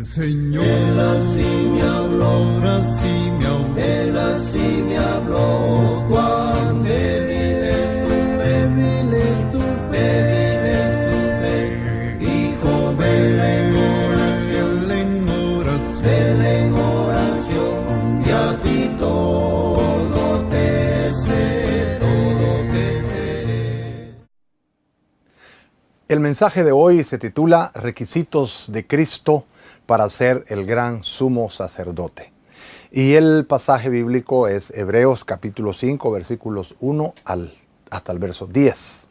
Señor. Él así me habló, Él así me habló. Él así me habló. Cuán débil es tu fe, débil es tu fe. Hijo, vela en oración, vela en oración, y a ti todo te seré. El mensaje de hoy se titula Requisitos de Cristo para ser el gran sumo sacerdote. Y el pasaje bíblico es Hebreos capítulo 5, versículos 1 hasta el verso 10.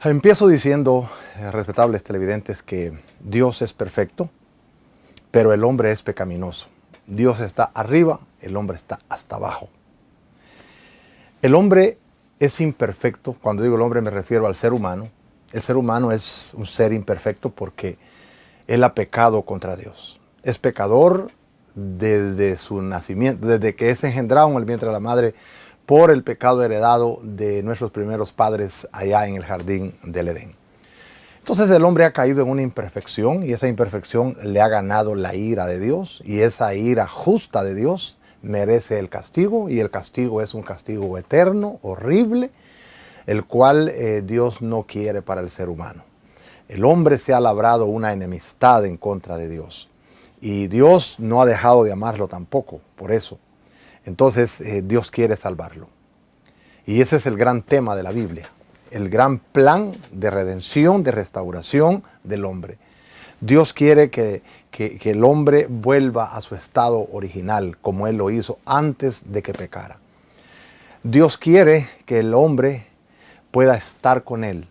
Empiezo diciendo, respetables televidentes, que Dios es perfecto, pero el hombre es pecaminoso. Dios está arriba, el hombre está hasta abajo. El hombre es imperfecto. Cuando digo el hombre me refiero al ser humano. El ser humano es un ser imperfecto porque él ha pecado contra Dios. Es pecador desde su nacimiento, desde que es engendrado en el vientre de la madre por el pecado heredado de nuestros primeros padres allá en el jardín del Edén. Entonces el hombre ha caído en una imperfección y esa imperfección le ha ganado la ira de Dios, y esa ira justa de Dios merece el castigo, y el castigo es un castigo eterno, horrible, el cual Dios no quiere para el ser humano. El hombre se ha labrado una enemistad en contra de Dios, y Dios no ha dejado de amarlo tampoco, por eso. Entonces Dios quiere salvarlo. Y ese es el gran tema de la Biblia, el gran plan de redención, de restauración del hombre. Dios quiere que el hombre vuelva a su estado original, como Él lo hizo antes de que pecara. Dios quiere que el hombre pueda estar con Él,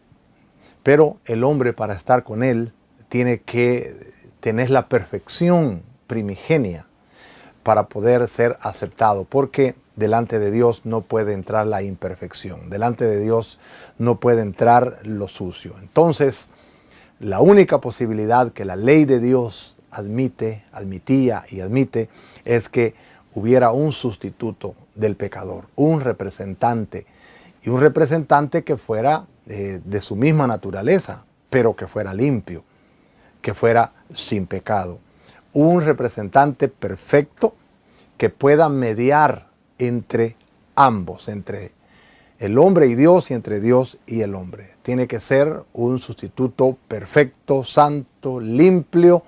pero el hombre, para estar con Él, tiene que tener la perfección primigenia para poder ser aceptado, porque delante de Dios no puede entrar la imperfección, delante de Dios no puede entrar lo sucio. Entonces, la única posibilidad que la ley de Dios admitía y admite, es que hubiera un sustituto del pecador, un representante, y un representante que fuera de su misma naturaleza, pero que fuera limpio, que fuera sin pecado. Un representante perfecto que pueda mediar entre ambos, entre el hombre y Dios y entre Dios y el hombre. Tiene que ser un sustituto perfecto, santo, limpio,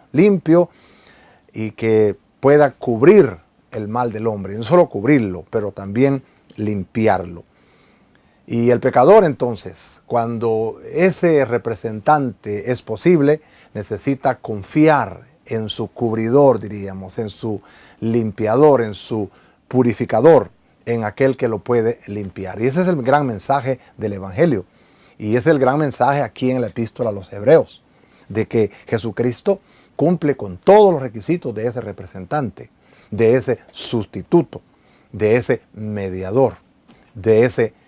y que pueda cubrir el mal del hombre. Y no solo cubrirlo, pero también limpiarlo. Y el pecador, entonces, cuando ese representante es posible, necesita confiar en su cubridor, diríamos, en su limpiador, en su purificador, en aquel que lo puede limpiar. Y ese es el gran mensaje del Evangelio. Y es el gran mensaje aquí en la epístola a los Hebreos, de que Jesucristo cumple con todos los requisitos de ese representante, de ese sustituto, de ese mediador, de ese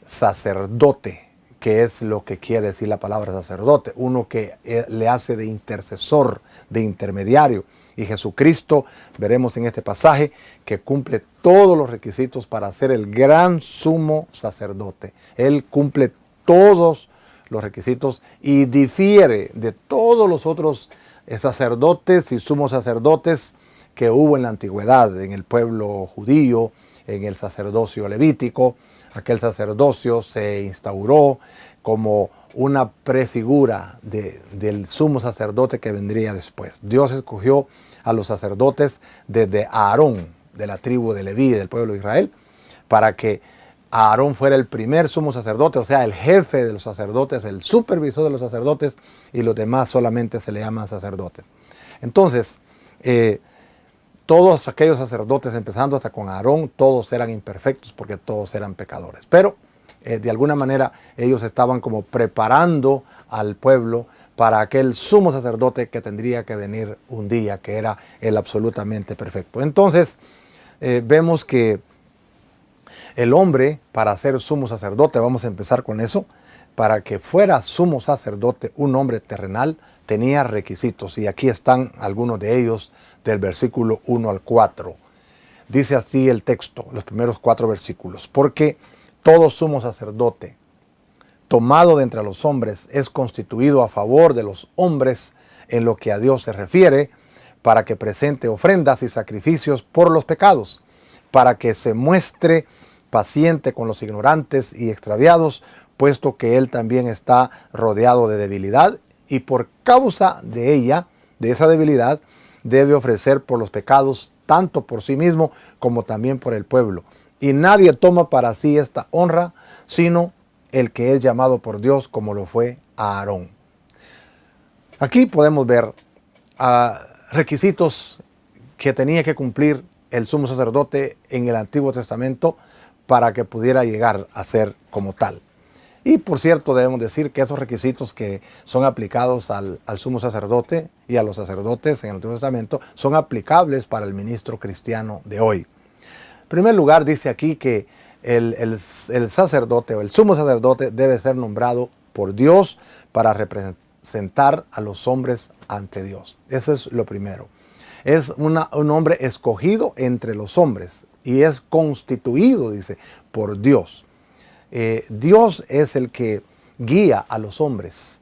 sacerdote, que es lo que quiere decir la palabra sacerdote, uno que le hace de intercesor, de intermediario. Y Jesucristo, veremos en este pasaje, que cumple todos los requisitos para ser el gran sumo sacerdote. Él cumple todos los requisitos y difiere de todos los otros sacerdotes y sumos sacerdotes que hubo en la antigüedad, en el pueblo judío, en el sacerdocio levítico. Aquel sacerdocio se instauró como una prefigura del sumo sacerdote que vendría después. Dios escogió a los sacerdotes desde Aarón, de la tribu de Leví, del pueblo de Israel, para que Aarón fuera el primer sumo sacerdote, o sea, el jefe de los sacerdotes, el supervisor de los sacerdotes, y los demás solamente se le llaman sacerdotes. Entonces, todos aquellos sacerdotes, empezando hasta con Aarón, todos eran imperfectos porque todos eran pecadores. Pero de alguna manera ellos estaban como preparando al pueblo para aquel sumo sacerdote que tendría que venir un día, que era el absolutamente perfecto. Entonces vemos que el hombre, para ser sumo sacerdote, vamos a empezar con eso, para que fuera sumo sacerdote, un hombre terrenal, tenía requisitos, y aquí están algunos de ellos del versículo 1 al 4. Dice así el texto, los primeros 4 versículos: porque todo sumo sacerdote tomado de entre los hombres es constituido a favor de los hombres en lo que a Dios se refiere, para que presente ofrendas y sacrificios por los pecados, para que se muestre paciente con los ignorantes y extraviados, puesto que Él también está rodeado de debilidad, y por causa de ella, de esa debilidad, debe ofrecer por los pecados, tanto por sí mismo como también por el pueblo. Y nadie toma para sí esta honra, sino el que es llamado por Dios, como lo fue Aarón. Aquí podemos ver requisitos que tenía que cumplir el sumo sacerdote en el Antiguo Testamento para que pudiera llegar a ser como tal. Y por cierto, debemos decir que esos requisitos que son aplicados al sumo sacerdote y a los sacerdotes en el Antiguo Testamento son aplicables para el ministro cristiano de hoy. En primer lugar, dice aquí que el sacerdote o el sumo sacerdote debe ser nombrado por Dios para representar a los hombres ante Dios. Eso es lo primero. Es un hombre escogido entre los hombres y es constituido, dice, por Dios. Dios es el que guía a los hombres,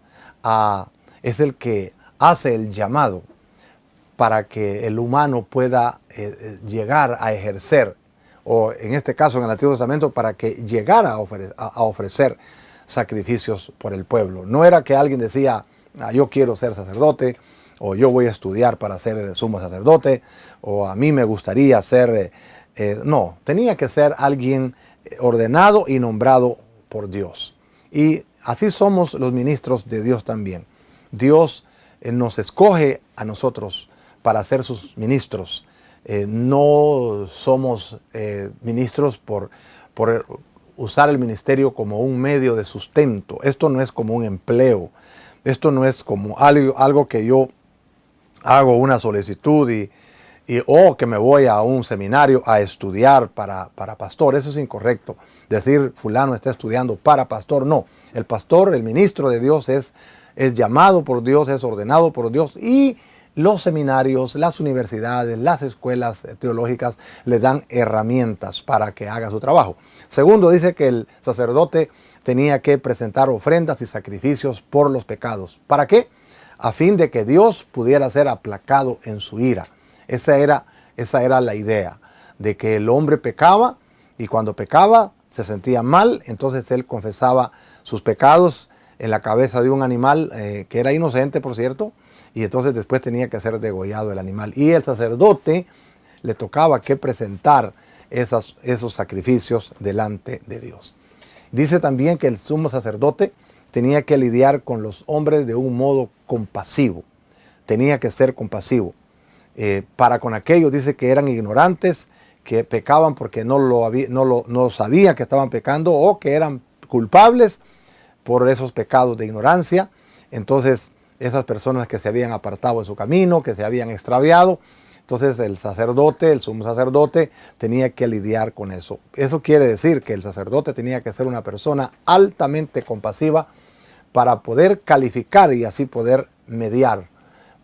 es el que hace el llamado para que el humano pueda llegar a ejercer, o en este caso en el Antiguo Testamento, para que llegara a ofrecer sacrificios por el pueblo. No era que alguien decía, yo quiero ser sacerdote, o yo voy a estudiar para ser el sumo sacerdote, o a mí me gustaría ser... no, tenía que ser alguien ordenado y nombrado por Dios. Y así somos los ministros de Dios también. Dios nos escoge a nosotros para ser sus ministros. No somos ministros por usar el ministerio como un medio de sustento. Esto no es como un empleo. Esto no es como algo que yo hago una solicitud o que me voy a un seminario a estudiar para pastor. Eso es incorrecto. Decir fulano está estudiando para pastor, no. El pastor, el ministro de Dios es llamado por Dios, es ordenado por Dios, y los seminarios, las universidades, las escuelas teológicas le dan herramientas para que haga su trabajo. Segundo, dice que el sacerdote tenía que presentar ofrendas y sacrificios por los pecados. ¿Para qué? A fin de que Dios pudiera ser aplacado en su ira. Esa era la idea, de que el hombre pecaba, y cuando pecaba se sentía mal, entonces él confesaba sus pecados en la cabeza de un animal que era inocente, por cierto, y entonces después tenía que ser degollado el animal. Y el sacerdote le tocaba que presentar esos sacrificios delante de Dios. Dice también que el sumo sacerdote tenía que lidiar con los hombres de un modo compasivo. Tenía que ser compasivo. Para con aquellos, dice, que eran ignorantes, que pecaban porque no sabían que estaban pecando, o que eran culpables por esos pecados de ignorancia. Entonces, esas personas que se habían apartado de su camino, que se habían extraviado, entonces el sacerdote, el sumo sacerdote, tenía que lidiar con eso. Eso quiere decir que el sacerdote tenía que ser una persona altamente compasiva para poder calificar y así poder mediar,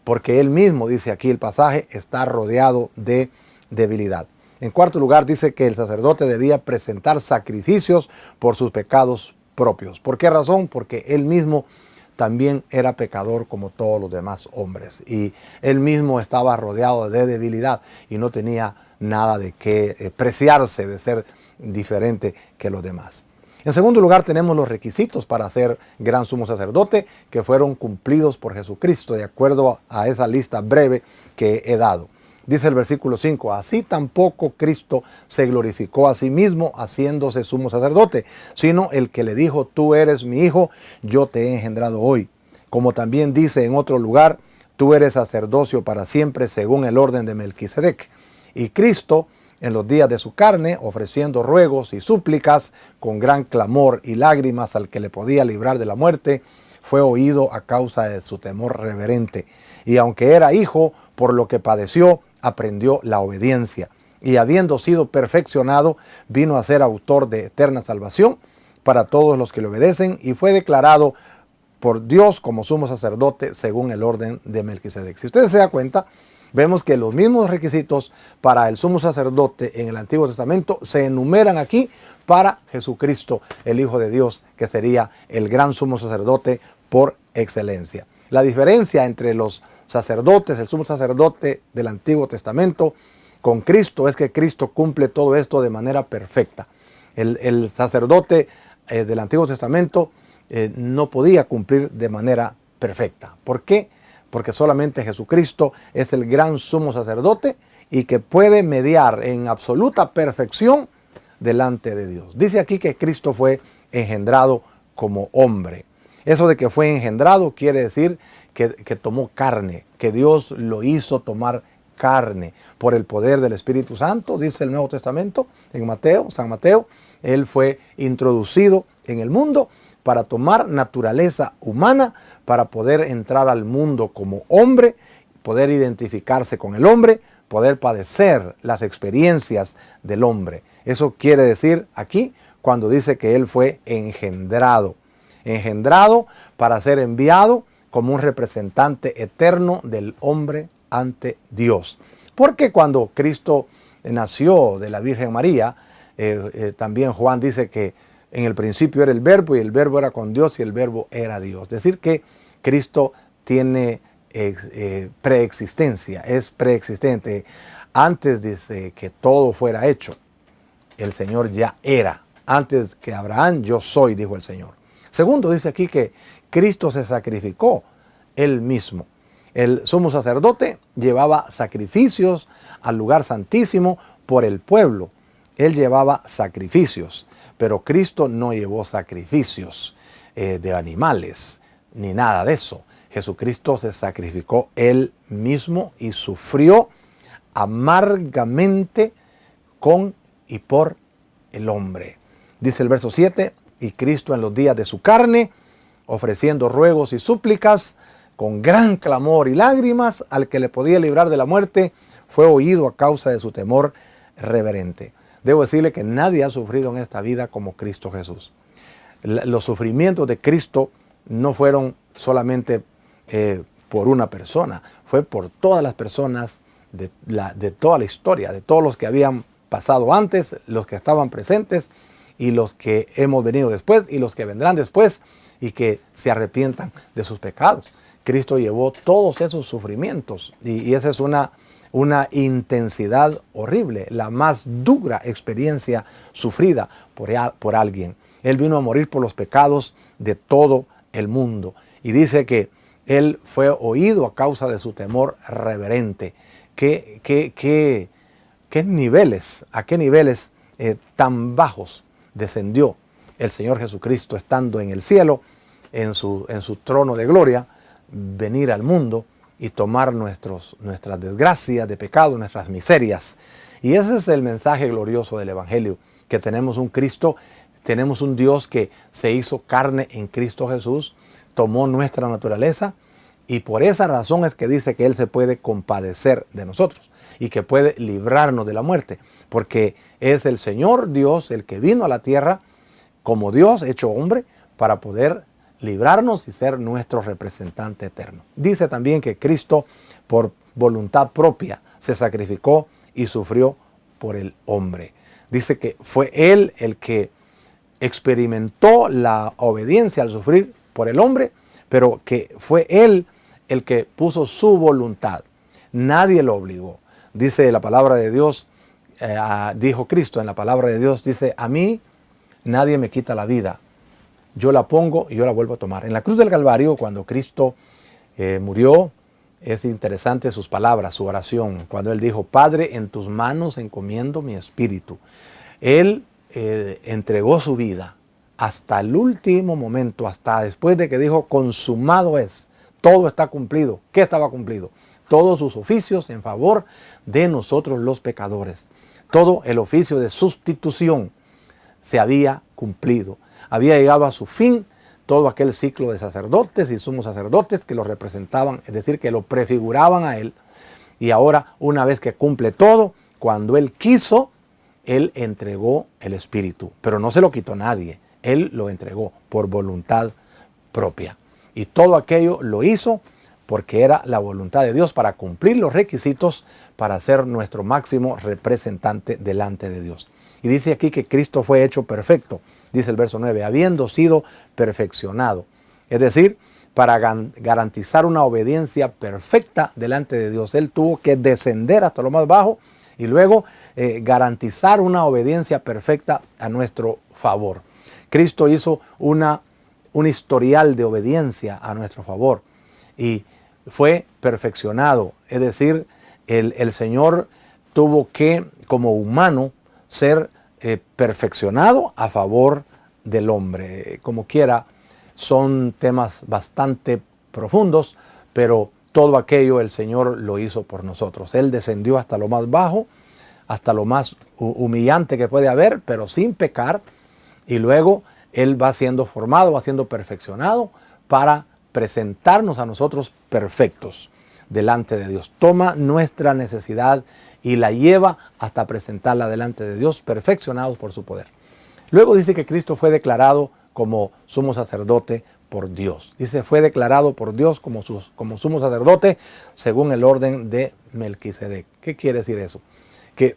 porque él mismo, dice aquí el pasaje, está rodeado de debilidad. En cuarto lugar, dice que el sacerdote debía presentar sacrificios por sus pecados propios. ¿Por qué razón? Porque él mismo también era pecador como todos los demás hombres, y él mismo estaba rodeado de debilidad y no tenía nada de qué preciarse de ser diferente que los demás. En segundo lugar, tenemos los requisitos para ser gran sumo sacerdote, que fueron cumplidos por Jesucristo de acuerdo a esa lista breve que he dado. Dice el versículo 5, así tampoco Cristo se glorificó a sí mismo haciéndose sumo sacerdote, sino el que le dijo, tú eres mi hijo, yo te he engendrado hoy. Como también dice en otro lugar, tú eres sacerdocio para siempre según el orden de Melquisedec. Y Cristo, en los días de su carne, ofreciendo ruegos y súplicas con gran clamor y lágrimas al que le podía librar de la muerte, fue oído a causa de su temor reverente. Y aunque era hijo, por lo que padeció, aprendió la obediencia. Y habiendo sido perfeccionado, vino a ser autor de eterna salvación para todos los que le obedecen, y fue declarado por Dios como sumo sacerdote según el orden de Melquisedec. Si ustedes se dan cuenta, vemos que los mismos requisitos para el sumo sacerdote en el Antiguo Testamento se enumeran aquí para Jesucristo, el Hijo de Dios, que sería el gran sumo sacerdote por excelencia. La diferencia entre los sacerdotes, el sumo sacerdote del Antiguo Testamento, con Cristo es que Cristo cumple todo esto de manera perfecta. El sacerdote del Antiguo Testamento no podía cumplir de manera perfecta. ¿Por qué? Porque solamente Jesucristo es el gran sumo sacerdote y que puede mediar en absoluta perfección delante de Dios. Dice aquí que Cristo fue engendrado como hombre. Eso de que fue engendrado quiere decir que tomó carne, que Dios lo hizo tomar carne por el poder del Espíritu Santo, dice el Nuevo Testamento en Mateo, San Mateo. Él fue introducido en el mundo para tomar naturaleza humana, para poder entrar al mundo como hombre, poder identificarse con el hombre, poder padecer las experiencias del hombre. Eso quiere decir aquí cuando dice que Él fue engendrado. Engendrado para ser enviado como un representante eterno del hombre ante Dios. Porque cuando Cristo nació de la Virgen María, también Juan dice que en el principio era el Verbo y el Verbo era con Dios y el Verbo era Dios. Es decir que Cristo tiene preexistencia, es preexistente. Antes de que todo fuera hecho, el Señor ya era. Antes que Abraham, yo soy, dijo el Señor. Segundo, dice aquí que Cristo se sacrificó Él mismo. El sumo sacerdote llevaba sacrificios al lugar santísimo por el pueblo. Él llevaba sacrificios, pero Cristo no llevó sacrificios de animales, ni nada de eso. Jesucristo se sacrificó Él mismo y sufrió amargamente con y por el hombre. Dice el verso 7, y Cristo en los días de su carne, ofreciendo ruegos y súplicas, con gran clamor y lágrimas, al que le podía librar de la muerte, fue oído a causa de su temor reverente. Debo decirle que nadie ha sufrido en esta vida como Cristo Jesús. Los sufrimientos de Cristo no fueron solamente por una persona, fue por todas las personas de toda la historia, de todos los que habían pasado antes, los que estaban presentes y los que hemos venido después y los que vendrán después y que se arrepientan de sus pecados. Cristo llevó todos esos sufrimientos y esa es una intensidad horrible, la más dura experiencia sufrida por alguien. Él vino a morir por los pecados de todo el mundo y dice que Él fue oído a causa de su temor reverente. ¿Qué niveles, a qué niveles tan bajos descendió el Señor Jesucristo estando en el cielo, en su trono de gloria, venir al mundo y tomar nuestras desgracias de pecado, nuestras miserias? Y ese es el mensaje glorioso del Evangelio, que tenemos un Cristo, tenemos un Dios que se hizo carne en Cristo Jesús, tomó nuestra naturaleza y por esa razón es que dice que Él se puede compadecer de nosotros y que puede librarnos de la muerte, porque es el Señor Dios el que vino a la tierra como Dios hecho hombre para poder librarnos y ser nuestro representante eterno. Dice también que Cristo por voluntad propia se sacrificó y sufrió por el hombre. Dice que fue Él el que experimentó la obediencia al sufrir por el hombre, pero que fue Él el que puso su voluntad. Nadie lo obligó. Dice la palabra de Dios, dijo Cristo en la palabra de Dios, dice, a mí nadie me quita la vida. Yo la pongo y yo la vuelvo a tomar. En la cruz del Calvario, cuando Cristo murió, es interesante sus palabras, su oración. Cuando Él dijo, Padre, en tus manos encomiendo mi espíritu. Él entregó su vida hasta el último momento, hasta después de que dijo, consumado es, todo está cumplido. ¿Qué estaba cumplido? Todos sus oficios en favor de nosotros los pecadores. Todo el oficio de sustitución se había cumplido. Había llegado a su fin todo aquel ciclo de sacerdotes y sumos sacerdotes que lo representaban, es decir, que lo prefiguraban a Él. Y ahora, una vez que cumple todo, cuando Él quiso, Él entregó el Espíritu. Pero no se lo quitó nadie. Él lo entregó por voluntad propia. Y todo aquello lo hizo porque era la voluntad de Dios para cumplir los requisitos para ser nuestro máximo representante delante de Dios. Y dice aquí que Cristo fue hecho perfecto. Dice el verso 9, habiendo sido perfeccionado. Es decir, para garantizar una obediencia perfecta delante de Dios. Él tuvo que descender hasta lo más bajo y luego garantizar una obediencia perfecta a nuestro favor. Cristo hizo un historial de obediencia a nuestro favor y fue perfeccionado. Es decir, el Señor tuvo que, como humano, ser perfeccionado a favor del hombre. Como quiera, son temas bastante profundos, pero todo aquello el Señor lo hizo por nosotros. Él descendió hasta lo más bajo, hasta lo más humillante que puede haber, pero sin pecar, y luego Él va siendo formado, va siendo perfeccionado para presentarnos a nosotros perfectos delante de Dios. Toma nuestra necesidad y la lleva hasta presentarla delante de Dios, perfeccionados por su poder. Luego dice que Cristo fue declarado como sumo sacerdote por Dios. Dice, fue declarado por Dios como sumo sacerdote según el orden de Melquisedec. ¿Qué quiere decir eso? Que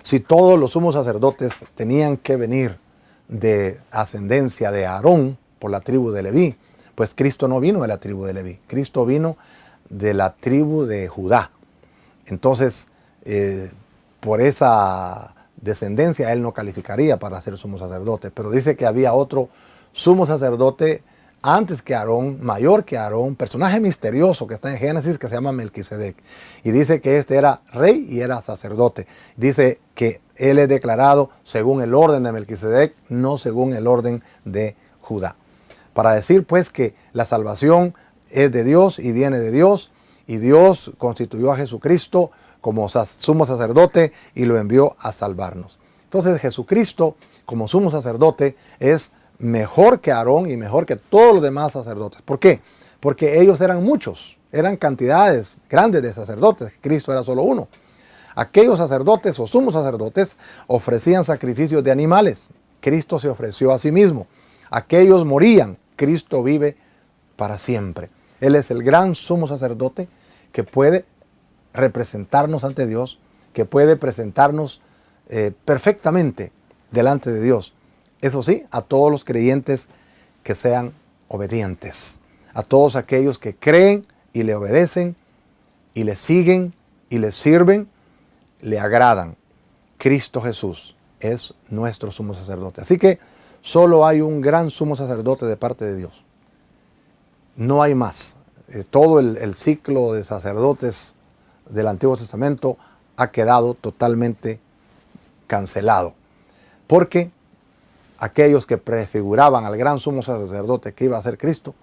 si todos los sumos sacerdotes tenían que venir de ascendencia de Aarón por la tribu de Leví, pues Cristo no vino de la tribu de Leví. Cristo vino de la tribu de Judá. Entonces, por esa descendencia Él no calificaría para ser sumo sacerdote. Pero dice que había otro sumo sacerdote antes que Aarón, mayor que Aarón, personaje misterioso que está en Génesis, que se llama Melquisedec. Y dice que este era rey y era sacerdote. Dice que Él es declarado según el orden de Melquisedec, no según el orden de Judá. Para decir pues que la salvación es de Dios y viene de Dios, y Dios constituyó a Jesucristo como sumo sacerdote y lo envió a salvarnos. Entonces Jesucristo como sumo sacerdote es mejor que Aarón y mejor que todos los demás sacerdotes. ¿Por qué? Porque ellos eran muchos, eran cantidades grandes de sacerdotes. Cristo era solo uno. Aquellos sacerdotes o sumos sacerdotes ofrecían sacrificios de animales. Cristo se ofreció a sí mismo. Aquellos morían. Cristo vive para siempre. Él es el gran sumo sacerdote que puede representarnos ante Dios, que puede presentarnos perfectamente delante de Dios. Eso sí, a todos los creyentes que sean obedientes, a todos aquellos que creen y le obedecen y le siguen y le sirven, le agradan. Cristo Jesús es nuestro sumo sacerdote. Así que solo hay un gran sumo sacerdote de parte de Dios. No hay más. Todo el ciclo de sacerdotes del Antiguo Testamento ha quedado totalmente cancelado. Porque aquellos que prefiguraban al gran sumo sacerdote que iba a ser Cristo,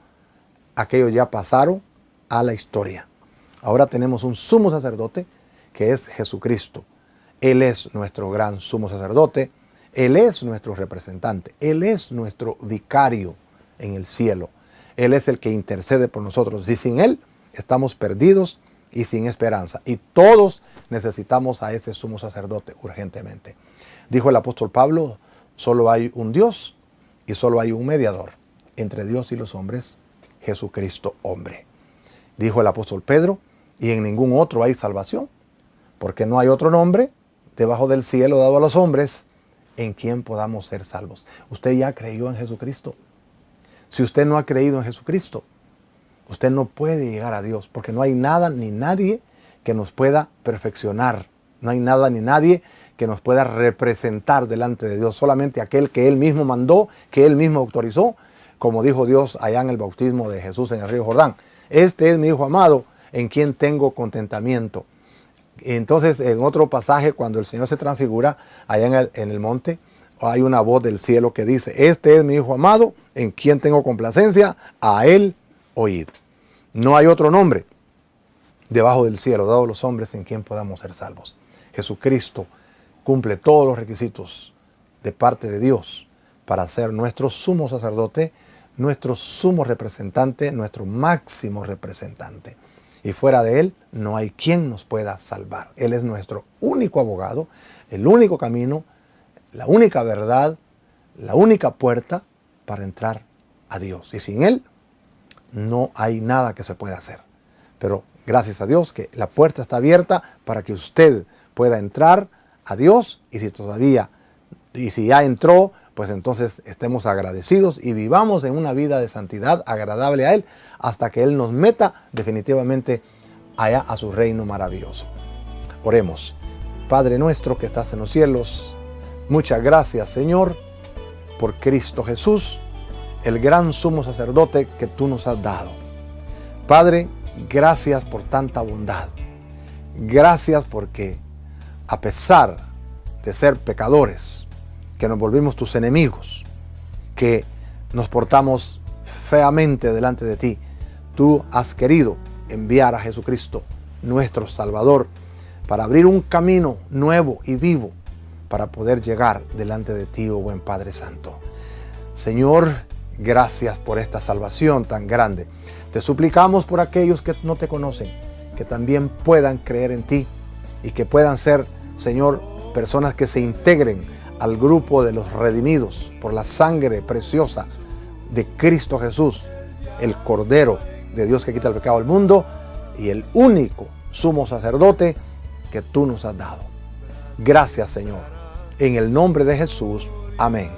aquellos ya pasaron a la historia. Ahora tenemos un sumo sacerdote que es Jesucristo. Él es nuestro gran sumo sacerdote. Él es nuestro representante. Él es nuestro vicario en el cielo. Él es el que intercede por nosotros. Y sin Él estamos perdidos y sin esperanza. Y todos necesitamos a ese sumo sacerdote urgentemente. Dijo el apóstol Pablo, solo hay un Dios y solo hay un mediador entre Dios y los hombres, Jesucristo hombre. Dijo el apóstol Pedro, y en ningún otro hay salvación, porque no hay otro nombre debajo del cielo dado a los hombres en quien podamos ser salvos. Usted ya creyó en Jesucristo. Si usted no ha creído en Jesucristo, usted no puede llegar a Dios, porque no hay nada ni nadie que nos pueda perfeccionar. No hay nada ni nadie que nos pueda representar delante de Dios. Solamente aquel que Él mismo mandó, que Él mismo autorizó, como dijo Dios allá en el bautismo de Jesús en el río Jordán. Este es mi Hijo amado, en quien tengo contentamiento. Entonces, en otro pasaje, cuando el Señor se transfigura allá en el monte, hay una voz del cielo que dice, este es mi Hijo amado, en quien tengo complacencia, a Él oíd. No hay otro nombre debajo del cielo dado a los hombres en quien podamos ser salvos. Jesucristo cumple todos los requisitos de parte de Dios para ser nuestro sumo sacerdote, nuestro sumo representante, nuestro máximo representante. Y fuera de Él no hay quien nos pueda salvar. Él es nuestro único abogado, el único camino, la única verdad, la única puerta para entrar a Dios. Y sin Él no hay nada que se pueda hacer. Pero gracias a Dios que la puerta está abierta para que usted pueda entrar a Dios, y si ya entró, pues entonces estemos agradecidos y vivamos en una vida de santidad agradable a Él hasta que Él nos meta definitivamente allá a su reino maravilloso. Oremos. Padre nuestro que estás en los cielos, muchas gracias, Señor, por Cristo Jesús, el gran sumo sacerdote que tú nos has dado. Padre, gracias por tanta bondad. Gracias porque a pesar de ser pecadores, que nos volvimos tus enemigos, que nos portamos feamente delante de ti, tú has querido enviar a Jesucristo, nuestro Salvador, para abrir un camino nuevo y vivo para poder llegar delante de ti, oh buen Padre Santo. Señor, gracias por esta salvación tan grande. Te suplicamos por aquellos que no te conocen, que también puedan creer en ti y que puedan ser, Señor, personas que se integren al grupo de los redimidos por la sangre preciosa de Cristo Jesús, el Cordero de Dios que quita el pecado del mundo y el único sumo sacerdote que tú nos has dado. Gracias, Señor. En el nombre de Jesús. Amén.